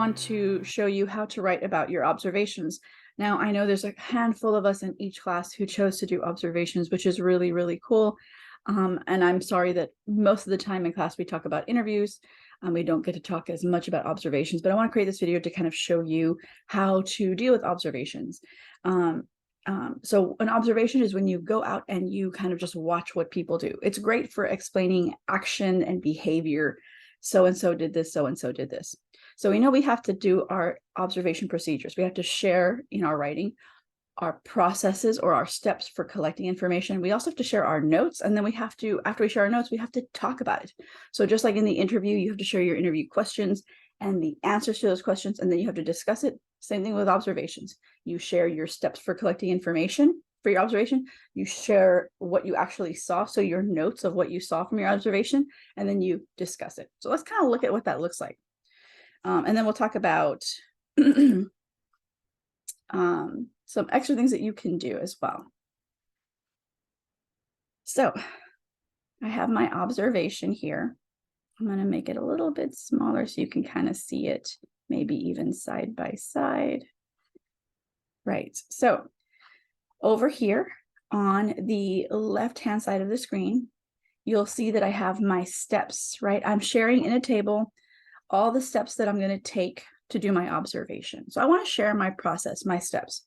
want to show you how to write about your observations. Now, I know there's a handful of us in each class who chose to do observations, which is really, really cool. And I'm sorry that most of the time in class we talk about interviews. We don't get to talk as much about observations, but I want to create this video to kind of show you how to deal with observations. So an observation is when you go out and you kind of just watch what people do. It's great for explaining action and behavior. So-and-so did this, so-and-so did this. So we know we have to do our observation procedures. We have to share in our writing our processes or our steps for collecting information. We also have to share our notes, and then we have to, after we share our notes, we have to talk about it. So just like in the interview, you have to share your interview questions and the answers to those questions, and then you have to discuss it. Same thing with observations. You share your steps for collecting information for your observation. You share what you actually saw, so your notes of what you saw from your observation, and then you discuss it. So let's kind of look at what that looks like. And then we'll talk about some extra things that you can do as well. So I have my observation here. I'm going to make it a little bit smaller so you can kind of see it, maybe even side by side. Right. So over here on the left-hand side of the screen, you'll see that I have my steps, right? I'm sharing in a table all the steps that I'm going to take to do my observation. So I want to share my process, my steps.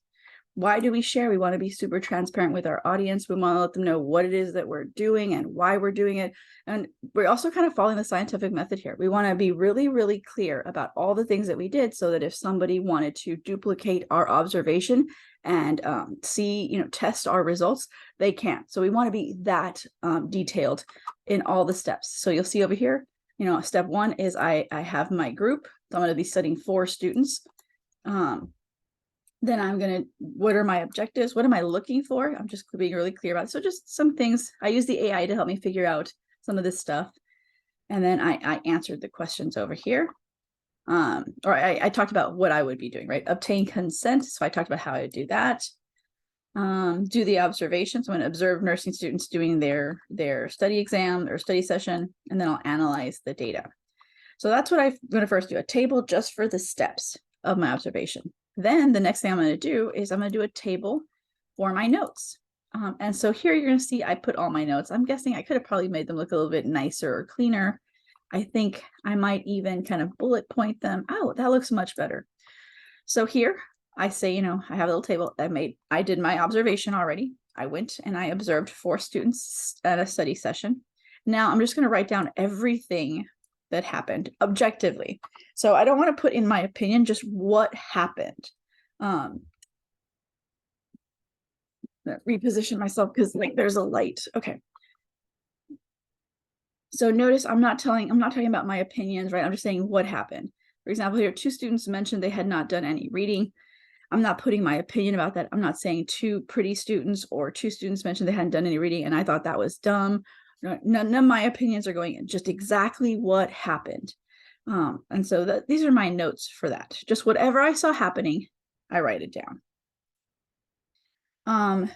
Why do we share? We want to be super transparent with our audience. We want to let them know what it is that we're doing and why we're doing it. And we're also kind of following the scientific method here. We want to be really, really clear about all the things that we did, so that if somebody wanted to duplicate our observation and test our results, they can. So we want to be that detailed in all the steps. So you'll see over here, step one is I have my group. So I'm going to be studying 4 students. Then I'm going to, what are my objectives? What am I looking for? I'm just being really clear about it. So just some things. I use the AI to help me figure out some of this stuff. And then I answered the questions over here. I talked about what I would be doing, right? Obtain consent. So I talked about how I would do that. Do the observations. I'm going to observe nursing students doing their study exam or study session, and then I'll analyze the data. So that's what I'm going to first do, a table just for the steps of my observation. Then the next thing I'm going to do is I'm going to do a table for my notes. And so here you're going to see I put all my notes. I'm guessing I could have probably made them look a little bit nicer or cleaner. I think I might even kind of bullet point them. Oh, that looks much better. So here I say, I have a little table I did my observation already. I went and I observed 4 students at a study session. Now I'm just going to write down everything that happened objectively. So I don't want to put in my opinion, just what happened. Reposition myself because there's a light. Okay. So notice I'm not talking about my opinions, right? I'm just saying what happened. For example, here 2 students mentioned they had not done any reading. I'm not putting my opinion about that. I'm not saying 2 pretty students or 2 students mentioned they hadn't done any reading and I thought that was dumb. None of my opinions are going in, just exactly what happened. And so these are my notes for that. Just whatever I saw happening, I write it down. I'll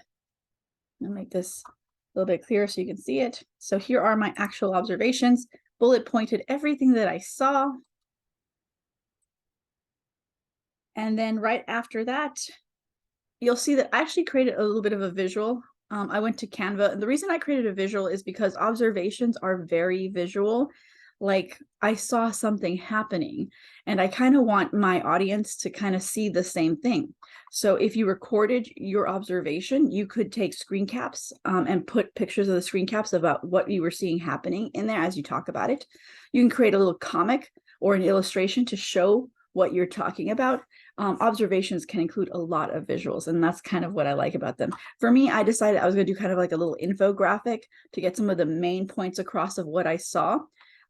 make this a little bit clearer so you can see it. So here are my actual observations, bullet pointed everything that I saw. And then right after that, you'll see that I actually created a little bit of a visual. I went to Canva, and the reason I created a visual is because observations are very visual. Like I saw something happening and I kind of want my audience to kind of see the same thing. So if you recorded your observation, you could take screen caps and put pictures of the screen caps about what you were seeing happening in there as you talk about it. You can create a little comic or an illustration to show what you're talking about. Observations can include a lot of visuals, and that's kind of what I like about them. For me, I decided I was going to do kind of like a little infographic to get some of the main points across of what I saw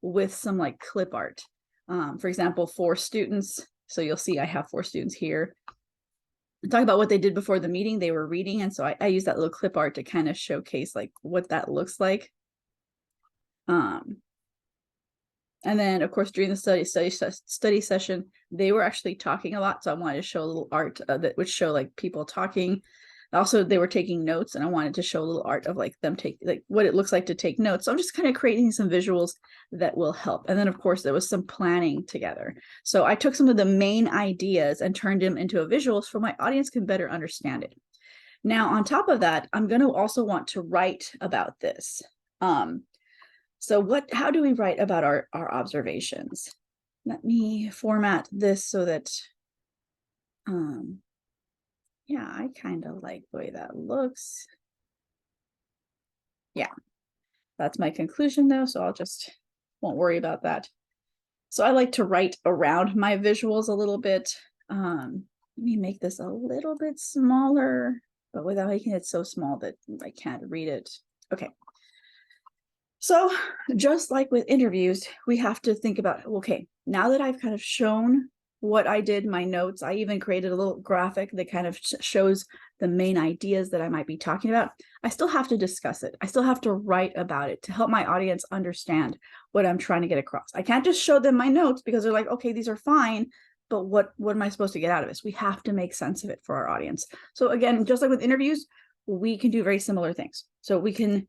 with some clip art. For example, 4 students. So you'll see I have 4 students here. Talk about what they did before the meeting. They were reading, and so I use that little clip art to kind of showcase what that looks like. And then, of course, during the study session, they were actually talking a lot. So I wanted to show a little art that would show people talking. Also, they were taking notes, and I wanted to show a little art of like them take like what it looks like to take notes. So I'm just kind of creating some visuals that will help. And then of course there was some planning together. So I took some of the main ideas and turned them into a visuals so my audience can better understand it. Now, on top of that, I'm going to also want to write about this. So how do we write about our observations? Let me format this so that, yeah, I kind of like the way that looks. Yeah, that's my conclusion though, so I'll just won't worry about that. So I like to write around my visuals a little bit. Let me make this a little bit smaller, but without making it so small that I can't read it. Okay. So just like with interviews, we have to think about, okay, now that I've kind of shown what I did, my notes, I even created a little graphic that kind of shows the main ideas that I might be talking about. I still have to discuss it. I still have to write about it to help my audience understand what I'm trying to get across. I can't just show them my notes because they're like, okay, these are fine, but what am I supposed to get out of this? We have to make sense of it for our audience. So again, just like with interviews, we can do very similar things. So we can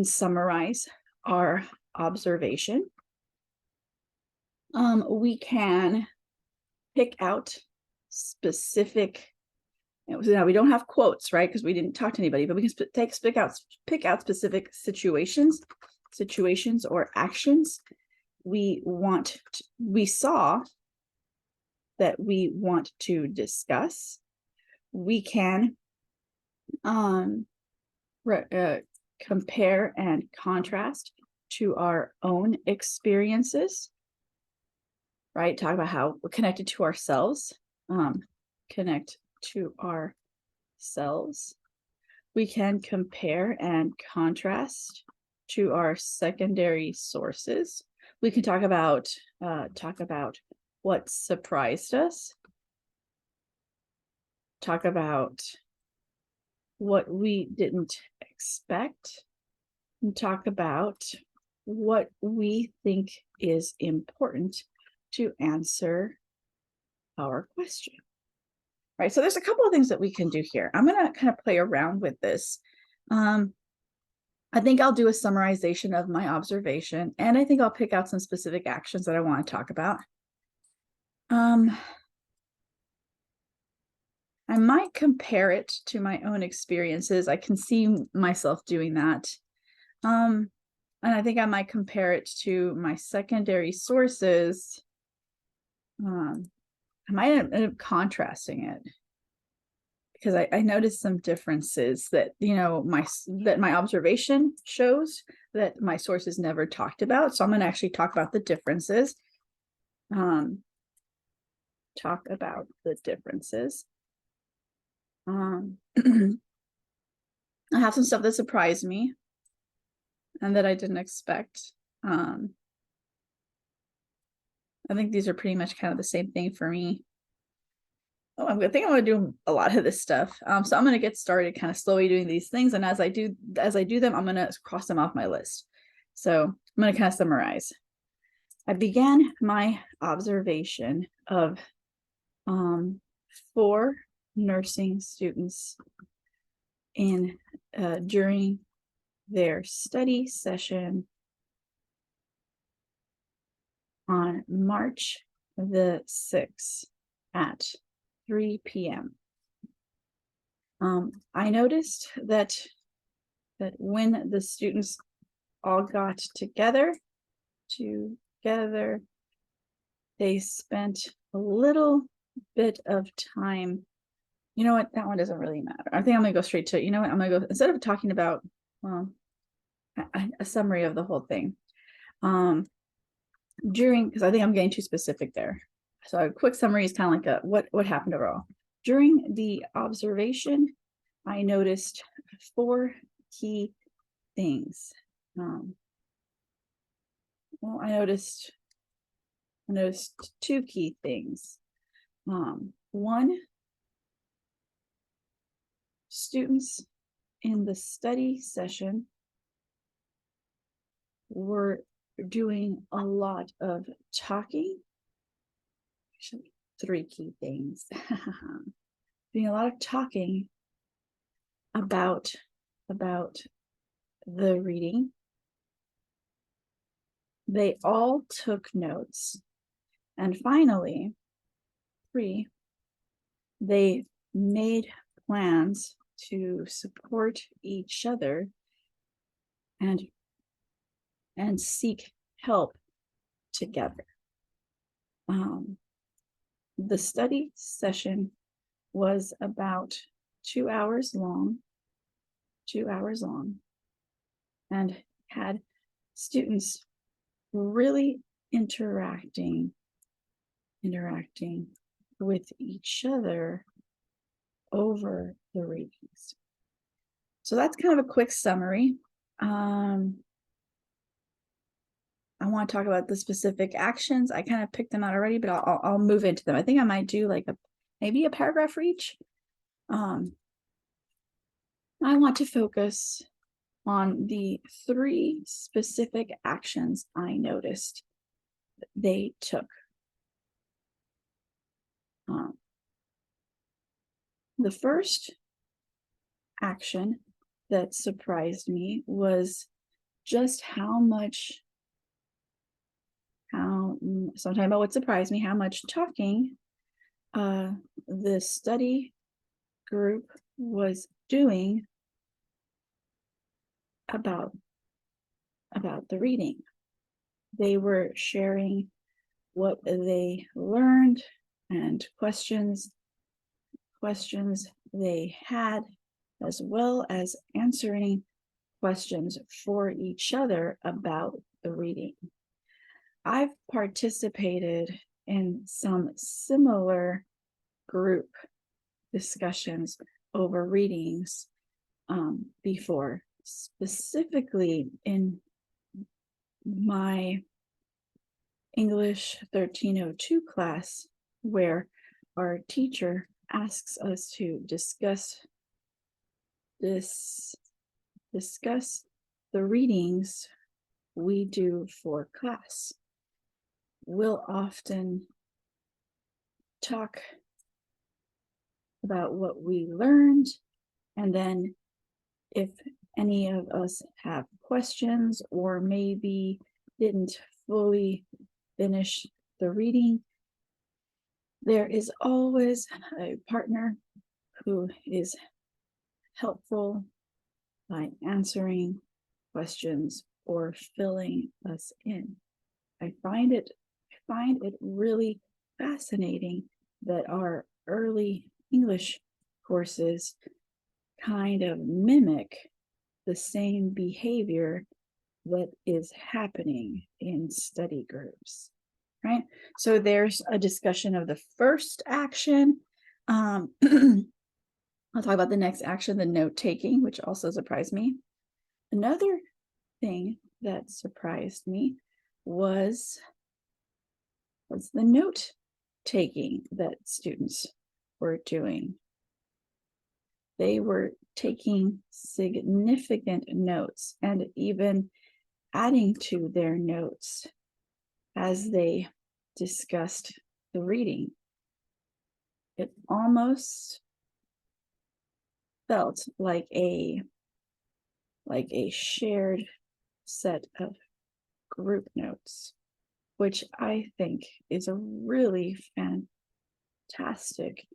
summarize our observation. We can pick out specific, now we don't have quotes, right? Because we didn't talk to anybody, but we can pick out specific situations or actions we saw that we want to discuss. We can compare and contrast to our own experiences, right? Talk about how we're connected to ourselves, connect to ourselves. We can compare and contrast to our secondary sources. We can talk about what surprised us, talk about what we didn't expect, and talk about what we think is important to answer our question. Right, so there's a couple of things that we can do here. I'm going to kind of play around with this. I think I'll do a summarization of my observation, and I think I'll pick out some specific actions that I want to talk about. I might compare it to my own experiences. I can see myself doing that. And I think I might compare it to my secondary sources. I might end up contrasting it because I noticed some differences that, my observation shows that my sources never talked about. So I'm going to actually talk about the differences. I have some stuff that surprised me and that I didn't expect. I think these are pretty much kind of the same thing for me. I think I'm going to do a lot of this stuff. So I'm going to get started kind of slowly doing these things. And as I do them, I'm going to cross them off my list. So I'm going to kind of summarize. I began my observation of 4 nursing students during their study session on March the 6th at 3 p.m. I noticed that when the students all got together, they spent a little bit of time. You know what? That one doesn't really matter. I think I'm gonna go straight to, I'm gonna go, instead of talking about, a summary of the whole thing. Because I think I'm getting too specific there. So a quick summary is kind of like what happened overall. During the observation, I noticed 4 key things. Well, I noticed 2 key things. 1, students in the study session were doing a lot of talking. Actually, 3 key things. Doing a lot of talking about the reading. They all took notes. And finally, 3, they made plans to support each other and seek help together. The study session was about 2 hours long, and had students really interacting with each other over the readings. So that's kind of a quick summary. I want to talk about the specific actions. I kind of picked them out already, but I'll move into them. I think I might do like maybe a paragraph for each. I want to focus on the 3 specific actions I noticed they took. The first action that surprised me was just how much, so I'm talking about what surprised me, how much talking the study group was doing about the reading. They were sharing what they learned and questions they had, as well as answering questions for each other about the reading. I've participated in some similar group discussions over readings before, specifically in my English 1302 class, where our teacher asks us to discuss the readings we do for class. We'll often talk about what we learned, and then if any of us have questions or maybe didn't fully finish the reading, there is always a partner who is helpful by answering questions or filling us in. I find it really fascinating that our early English courses kind of mimic the same behavior that is happening in study groups, right? So there's a discussion of the first action. I'll talk about the next action, the note taking, which also surprised me. Another thing that surprised me was the note taking that students were doing. They were taking significant notes and even adding to their notes as they discussed the reading. It almost felt like a shared set of group notes, which I think is a really fantastic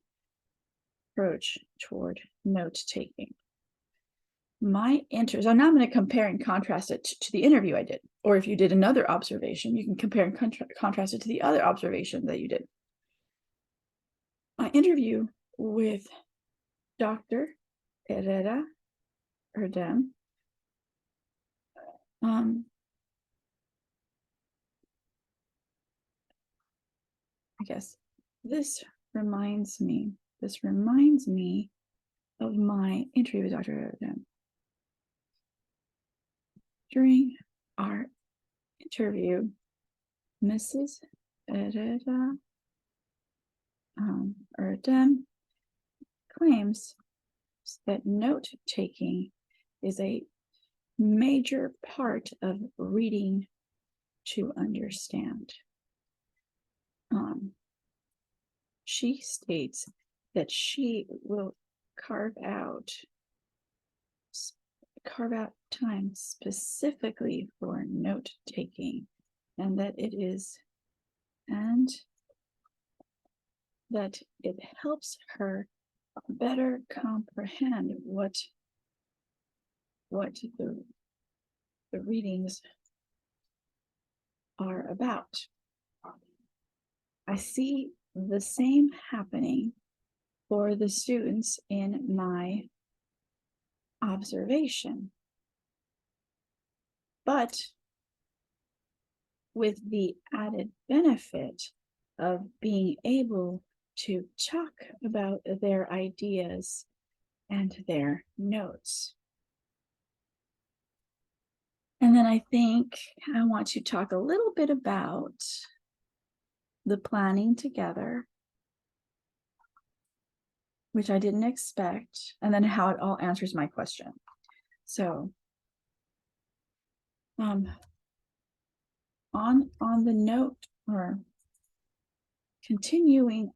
approach toward note taking. So now I'm going to compare and contrast it to the interview I did. Or if you did another observation, you can compare and contrast it to the other observation that you did. My interview with Dr. Herrera Erdem, I guess this reminds me of my interview with Dr. Erdem. During our interview, Mrs. Herrera Erdem claims that note-taking is a major part of reading to understand. She states that she will carve out carve out time specifically for note taking, and that it helps her better comprehend what the readings are about. I see the same happening for the students in my observation, but with the added benefit of being able to talk about their ideas and their notes. And then I think I want to talk a little bit about the planning together, which I didn't expect, and then how it all answers my question. So on the note, or continuing